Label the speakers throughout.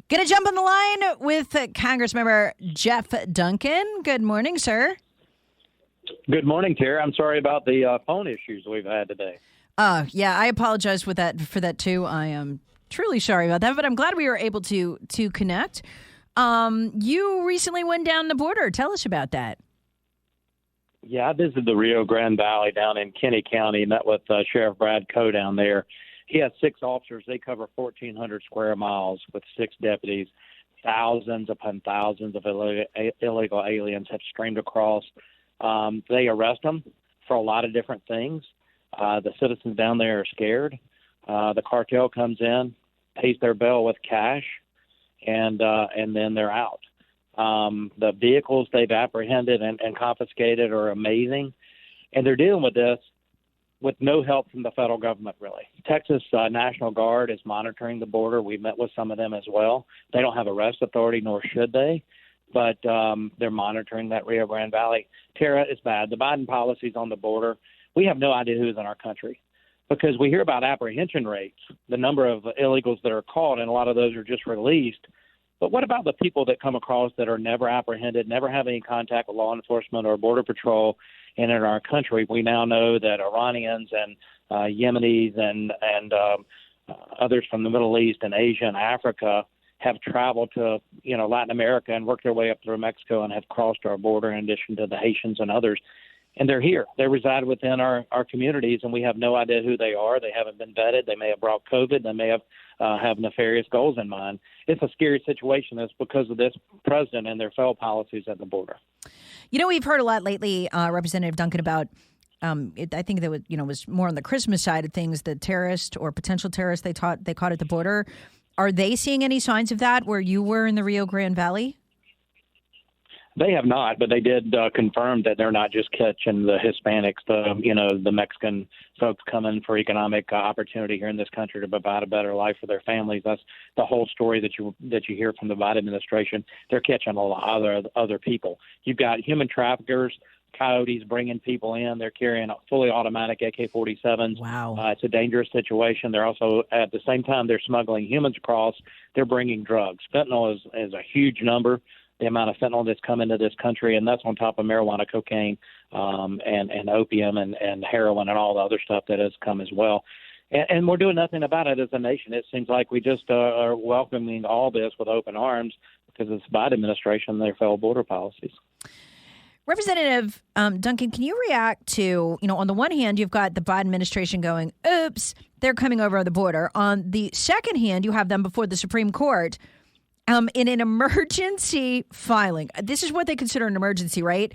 Speaker 1: Going to jump on the line with Congressmember Jeff Duncan. Good morning, sir.
Speaker 2: Good morning, Tara. I'm sorry about the phone issues we've had today.
Speaker 1: Yeah, I apologize for that too. I am truly sorry about that, but I'm glad we were able to connect. You recently went down the border. Tell us about that.
Speaker 2: Yeah, I visited the Rio Grande Valley down in Kinney County, met with Sheriff Brad Coe down there. He has 6 officers. They cover 1,400 square miles with 6 deputies. Thousands upon thousands of illegal aliens have streamed across. They arrest them for a lot of different things. The citizens down there are scared. The cartel comes in, pays their bill with cash, and then they're out. The vehicles they've apprehended and confiscated are amazing, and they're dealing with this with no help from the federal government, really. Texas National Guard is monitoring the border. We've met with some of them as well. They don't have arrest authority, nor should they, but they're monitoring that Rio Grande Valley. Tara, it's bad. The Biden policies on the border, we have no idea who's in our country because we hear about apprehension rates, the number of illegals that are caught, and a lot of those are just released. But what about the people that come across that are never apprehended, never have any contact with law enforcement or Border Patrol? And in our country, we now know that Iranians and Yemenis and others from the Middle East and Asia and Africa have traveled to, Latin America and worked their way up through Mexico and have crossed our border in addition to the Haitians and others. And they're here. They reside within our communities, and we have no idea who they are. They haven't been vetted. They may have brought COVID. They may have nefarious goals in mind. It's a scary situation. It's because of this president and their failed policies at the border.
Speaker 1: We've heard a lot lately, Representative Duncan, about I think that was more on the Christmas side of things. The terrorist or potential terrorists they caught at the border. Are they seeing any signs of that where you were in the Rio Grande Valley?
Speaker 2: They have not, but they did confirm that they're not just catching the Hispanics, the Mexican folks coming for economic opportunity here in this country to provide a better life for their families. That's the whole story that you hear from the Biden administration. They're catching a lot of other people. You've got human traffickers, coyotes bringing people in. They're carrying fully automatic AK-47s.
Speaker 1: Wow.
Speaker 2: It's a dangerous situation. They're also, at the same time they're smuggling humans across, they're bringing drugs. Fentanyl is a huge number. The amount of fentanyl that's come into this country, and that's on top of marijuana, cocaine, and opium and heroin and all the other stuff that has come as well. And we're doing nothing about it as a nation. It seems like we just are welcoming all this with open arms because it's the Biden administration and their failed border policies.
Speaker 1: Representative Duncan, can you react to, on the one hand, you've got the Biden administration going, oops, they're coming over the border. On the second hand, you have them before the Supreme Court in an emergency filing. This is what they consider an emergency, right?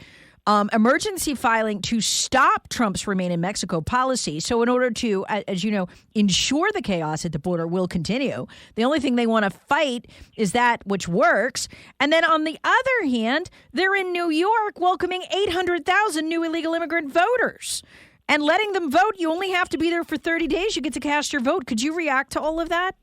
Speaker 1: Emergency filing to stop Trump's Remain in Mexico policy. So in order to, as you know, ensure the chaos at the border will continue, the only thing they want to fight is that which works. And then on the other hand, they're in New York welcoming 800,000 new illegal immigrant voters. And letting them vote, you only have to be there for 30 days. You get to cast your vote. Could you react to all of that?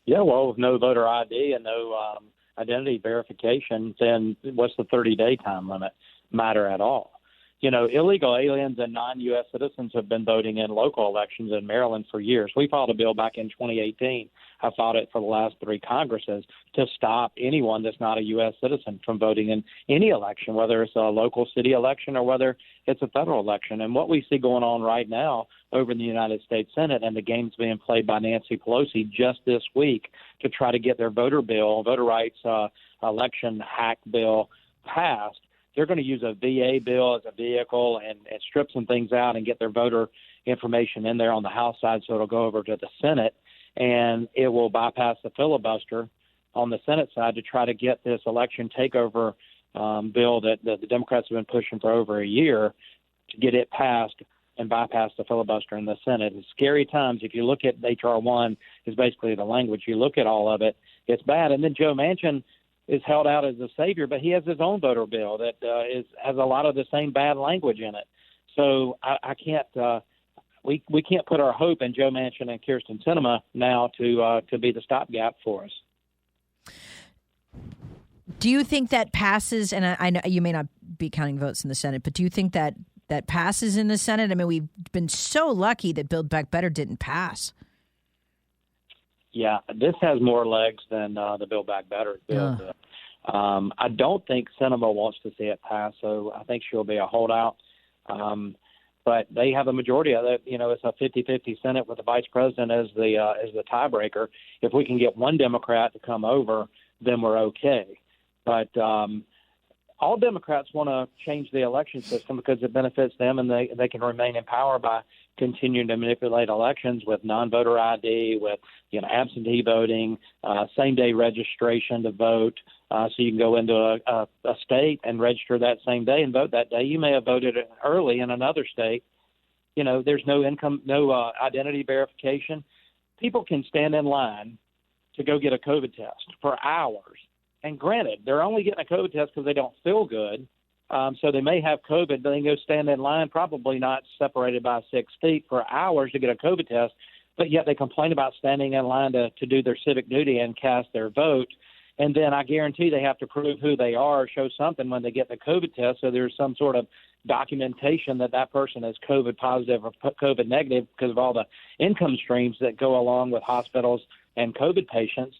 Speaker 2: Yeah, well, with no voter ID and no identity verification, then what's the 30-day time limit matter at all? Illegal aliens and non-U.S. citizens have been voting in local elections in Maryland for years. We filed a bill back in 2018. I filed it for the last 3 Congresses to stop anyone that's not a U.S. citizen from voting in any election, whether it's a local city election or whether it's a federal election. And what we see going on right now over in the United States Senate and the games being played by Nancy Pelosi just this week to try to get their voter rights election hack bill passed, they're going to use a VA bill as a vehicle and strip some things out and get their voter information in there on the House side so it'll go over to the Senate, and it will bypass the filibuster on the Senate side to try to get this election takeover bill that the Democrats have been pushing for over a year to get it passed and bypass the filibuster in the Senate. It's scary times. If you look at H.R. 1, is basically the language. You look at all of it, it's bad. And then Joe Manchin is held out as a savior, but he has his own voter bill that has a lot of the same bad language in it. So I can't we can't put our hope in Joe Manchin and Kyrsten Sinema now to be the stopgap for us.
Speaker 1: Do you think that passes? And I know you may not be counting votes in the Senate, but do you think that passes in the Senate? I mean, we've been so lucky that Build Back Better didn't pass.
Speaker 2: Yeah, this has more legs than the Build Back Better bill.
Speaker 1: Ugh.
Speaker 2: I don't think Sinema wants to see it pass, so I think she'll be a holdout. But they have a majority of it. It's a 50-50 Senate with the vice president as the tiebreaker. If we can get one Democrat to come over, then we're okay. But all Democrats want to change the election system because it benefits them, and they can remain in power by continuing to manipulate elections with non-voter ID, with absentee voting, same-day registration to vote. So you can go into a state and register that same day and vote that day. You may have voted early in another state. There's no identity verification. People can stand in line to go get a COVID test for hours. And granted, they're only getting a COVID test because they don't feel good. So they may have COVID, but they can go stand in line, probably not separated by 6 feet, for hours to get a COVID test. But yet they complain about standing in line to do their civic duty and cast their vote. And then I guarantee they have to prove who they are or show something when they get the COVID test. So there's some sort of documentation that person is COVID positive or COVID negative because of all the income streams that go along with hospitals and COVID patients.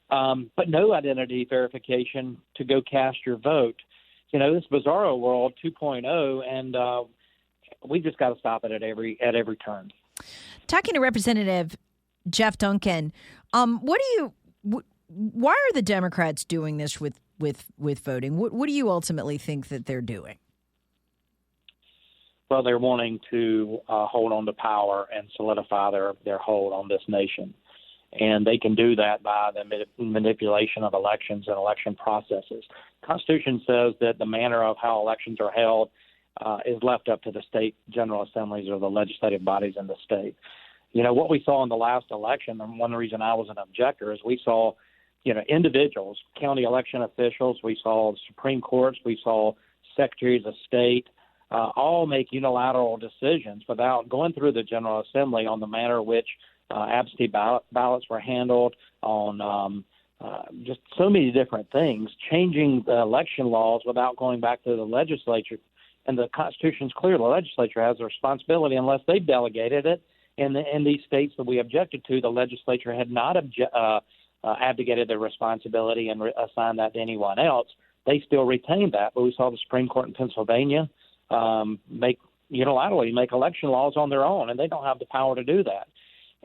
Speaker 2: But no identity verification to go cast your vote. This bizarro world 2.0, and we just got to stop it at every turn.
Speaker 1: Talking to Representative Jeff Duncan, why are the Democrats doing this with voting? What do you ultimately think that they're doing?
Speaker 2: Well, they're wanting to hold on to power and solidify their hold on this nation. And they can do that by the manipulation of elections and election processes. The Constitution says that the manner of how elections are held is left up to the state general assemblies or the legislative bodies in the state. What we saw in the last election, and one reason I was an objector, is we saw, individuals, county election officials, we saw Supreme Courts, we saw secretaries of state, all make unilateral decisions without going through the General Assembly on the manner in which absentee ballots were handled, on just so many different things, changing the election laws without going back to the legislature. And the Constitution's clear. The legislature has a responsibility unless they delegated it. And in these states that we objected to, the legislature had not abdicated their responsibility and assigned that to anyone else. They still retained that. But we saw the Supreme Court in Pennsylvania unilaterally make election laws on their own, and they don't have the power to do that.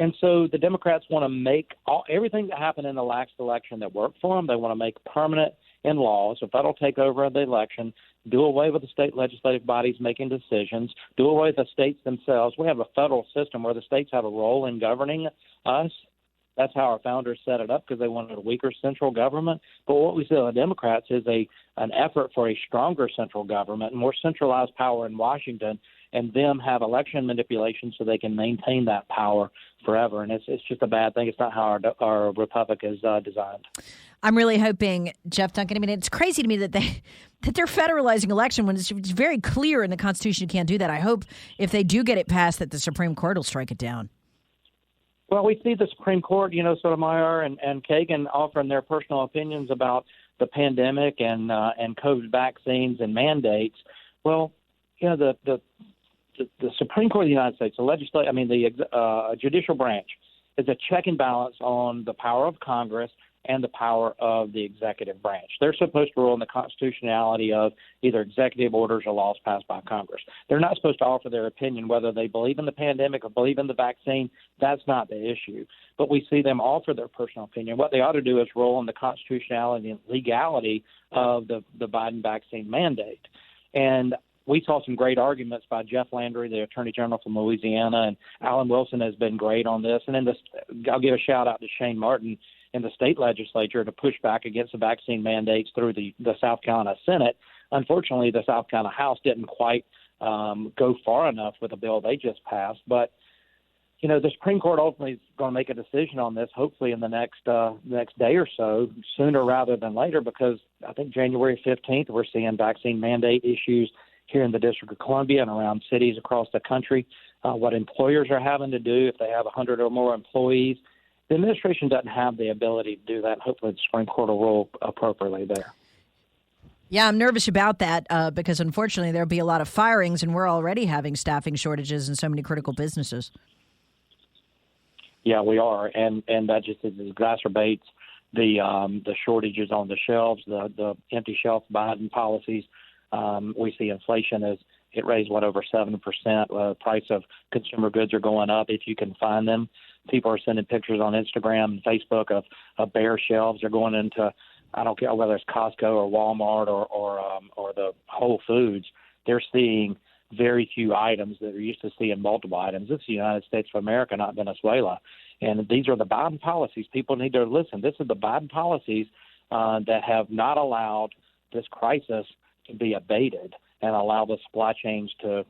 Speaker 2: And so the Democrats want to make everything that happened in the last election that worked for them, they want to make permanent in law. So federal takeover of the election, do away with the state legislative bodies making decisions, do away with the states themselves. We have a federal system where the states have a role in governing us. That's how our founders set it up, because they wanted a weaker central government. But what we see with the Democrats is an effort for a stronger central government, more centralized power in Washington, and them have election manipulation so they can maintain that power forever. And it's just a bad thing. It's not how our republic is designed.
Speaker 1: I'm really hoping, Jeff Duncan, I mean, it's crazy to me that they're federalizing election when it's very clear in the Constitution you can't do that. I hope if they do get it passed that the Supreme Court will strike it down.
Speaker 2: Well, we see the Supreme Court, Sotomayor and Kagan offering their personal opinions about the pandemic and COVID vaccines and mandates. Well, the Supreme Court of the United States, the judicial branch, is a check and balance on the power of Congress and the power of the executive branch. They're supposed to rule on the constitutionality of either executive orders or laws passed by Congress. They're not supposed to offer their opinion whether they believe in the pandemic or believe in the vaccine. That's not the issue. But we see them offer their personal opinion. What they ought to do is rule on the constitutionality and legality of the Biden vaccine mandate. And we saw some great arguments by Jeff Landry, the Attorney General from Louisiana, and Alan Wilson has been great on this. And then I'll give a shout-out to Shane Martin in the state legislature to push back against the vaccine mandates through the South Carolina Senate. Unfortunately, the South Carolina House didn't quite go far enough with the bill they just passed. But, the Supreme Court ultimately is going to make a decision on this, hopefully in the next day or so, sooner rather than later, because I think January 15th we're seeing vaccine mandate issues here in the District of Columbia and around cities across the country, what employers are having to do if they have 100 or more employees. The administration doesn't have the ability to do that. Hopefully the Supreme Court will rule appropriately there.
Speaker 1: Yeah, I'm nervous about that because, unfortunately, there'll be a lot of firings, and we're already having staffing shortages in so many critical businesses.
Speaker 2: Yeah, we are, and that just exacerbates the shortages on the shelves, the empty shelf Biden policies. We see inflation as it raised over 7%. Price of consumer goods are going up if you can find them. People are sending pictures on Instagram and Facebook of bare shelves. They're going into, I don't care whether it's Costco or Walmart or the Whole Foods. They're seeing very few items that are used to seeing multiple items. This is the United States of America, not Venezuela. And these are the Biden policies. People need to listen. This is the Biden policies that have not allowed this crisis to be abated and allow the supply chains to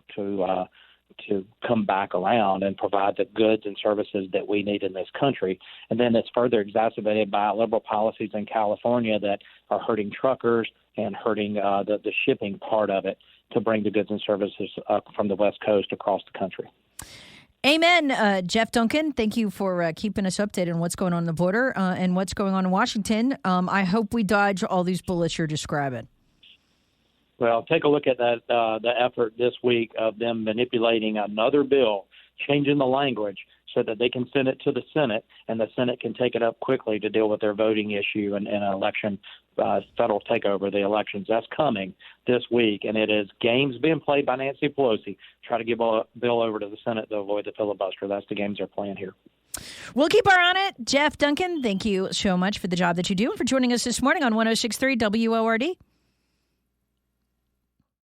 Speaker 2: come back around and provide the goods and services that we need in this country. And then it's further exacerbated by liberal policies in California that are hurting truckers and hurting the shipping part of it to bring the goods and services from the West Coast across the country.
Speaker 1: Amen. Jeff Duncan, thank you for keeping us updated on what's going on the border and what's going on in Washington. I hope we dodge all these bullets you're describing.
Speaker 2: Well, take a look at that the effort this week of them manipulating another bill, changing the language so that they can send it to the Senate, and the Senate can take it up quickly to deal with their voting issue and an election, federal takeover of the elections. That's coming this week, and it is games being played by Nancy Pelosi. Try to get a bill over to the Senate to avoid the filibuster. That's the games they're playing here.
Speaker 1: We'll keep our eye on it. Jeff Duncan, thank you so much for the job that you do and for joining us this morning on 106.3 WORD.